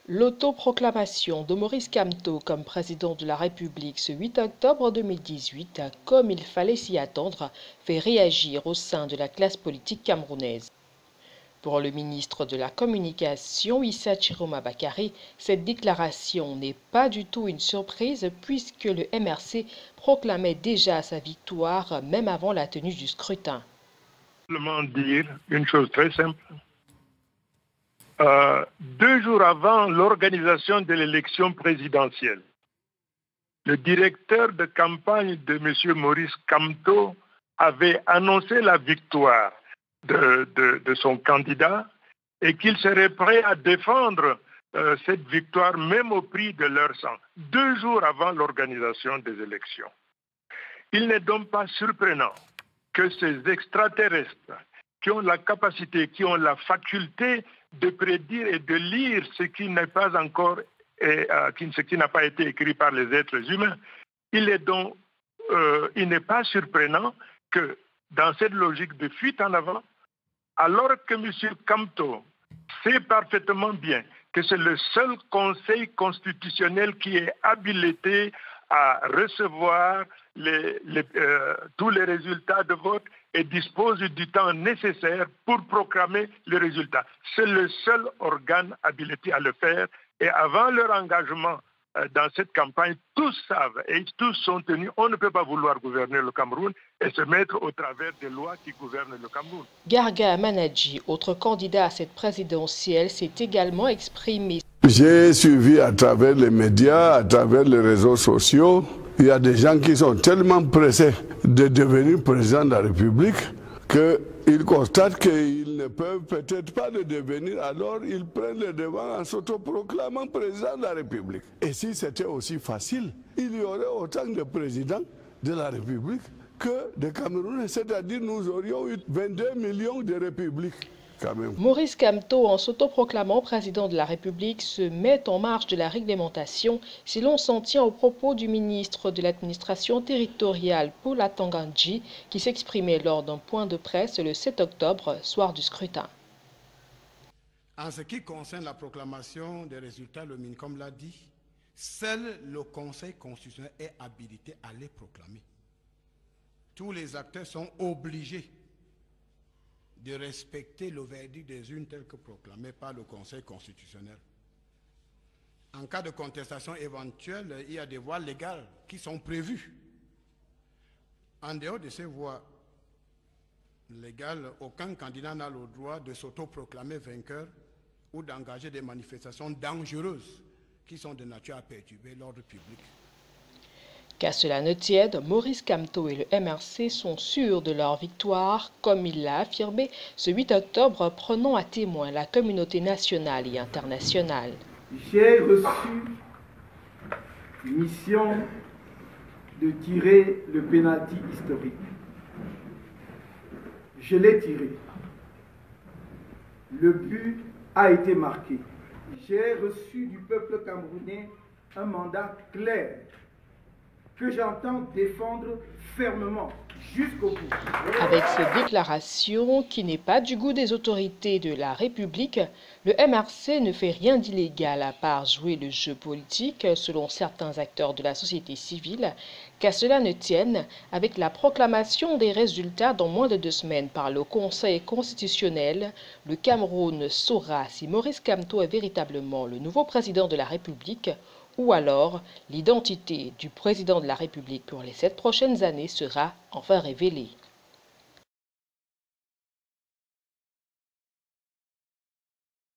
L'autoproclamation de Maurice Kamto comme président de la République ce 8 octobre 2018, comme il fallait s'y attendre, fait réagir au sein de la classe politique camerounaise. Pour le ministre de la Communication, Issa Chiroma Bakary, cette déclaration n'est pas du tout une surprise puisque le MRC proclamait déjà sa victoire même avant la tenue du scrutin. Simplement dire une chose très simple. 2 jours avant l'organisation de l'élection présidentielle, le directeur de campagne de M. Maurice Kamto avait annoncé la victoire de son candidat et qu'il serait prêt à défendre cette victoire même au prix de leur sang, 2 jours avant l'organisation des élections. Il n'est donc pas surprenant que ces extraterrestres qui ont la capacité, qui ont la faculté de prédire et de lire ce qui n'est pas encore, ce qui n'a pas été écrit par les êtres humains, il n'est pas surprenant que dans cette logique de fuite en avant, alors que M. Kamto sait parfaitement bien que c'est le seul conseil constitutionnel qui est habilité à recevoir tous les résultats de vote et dispose du temps nécessaire pour proclamer les résultats. C'est le seul organe habilité à le faire. Et avant leur engagement dans cette campagne, tous savent et tous sont tenus. On ne peut pas vouloir gouverner le Cameroun et se mettre au travers des lois qui gouvernent le Cameroun. Garga Manadji, autre candidat à cette présidentielle, s'est également exprimé. J'ai suivi à travers les médias, à travers les réseaux sociaux, il y a des gens qui sont tellement pressés de devenir président de la République qu'ils constatent qu'ils ne peuvent peut-être pas le devenir, alors ils prennent le devant en s'autoproclamant président de la République. Et si c'était aussi facile, il y aurait autant de présidents de la République que de Camerounais, c'est-à-dire nous aurions eu 22 millions de républiques. Maurice Kamto, en s'autoproclamant président de la République, se met en marge de la réglementation si l'on s'en tient aux propos du ministre de l'administration territoriale Paula Tangandji qui s'exprimait lors d'un point de presse le 7 octobre, soir du scrutin. En ce qui concerne la proclamation des résultats, le MINCOM l'a dit, seul le Conseil constitutionnel est habilité à les proclamer. Tous les acteurs sont obligés de respecter le verdict des urnes tel que proclamé par le Conseil constitutionnel. En cas de contestation éventuelle, il y a des voies légales qui sont prévues. En dehors de ces voies légales, aucun candidat n'a le droit de s'autoproclamer vainqueur ou d'engager des manifestations dangereuses qui sont de nature à perturber l'ordre public. Qu'à cela ne tienne, Maurice Kamto et le MRC sont sûrs de leur victoire, comme il l'a affirmé ce 8 octobre, prenant à témoin la communauté nationale et internationale. J'ai reçu mission de tirer le pénalty historique. Je l'ai tiré. Le but a été marqué. J'ai reçu du peuple camerounais un mandat clair que j'entends défendre fermement jusqu'au bout. Avec cette déclaration qui n'est pas du goût des autorités de la République, le MRC ne fait rien d'illégal à part jouer le jeu politique selon certains acteurs de la société civile. Qu'à cela ne tienne, avec la proclamation des résultats dans moins de 2 semaines par le Conseil constitutionnel, le Cameroun saura si Maurice Kamto est véritablement le nouveau président de la République ou alors l'identité du président de la République pour les 7 prochaines années sera enfin révélée.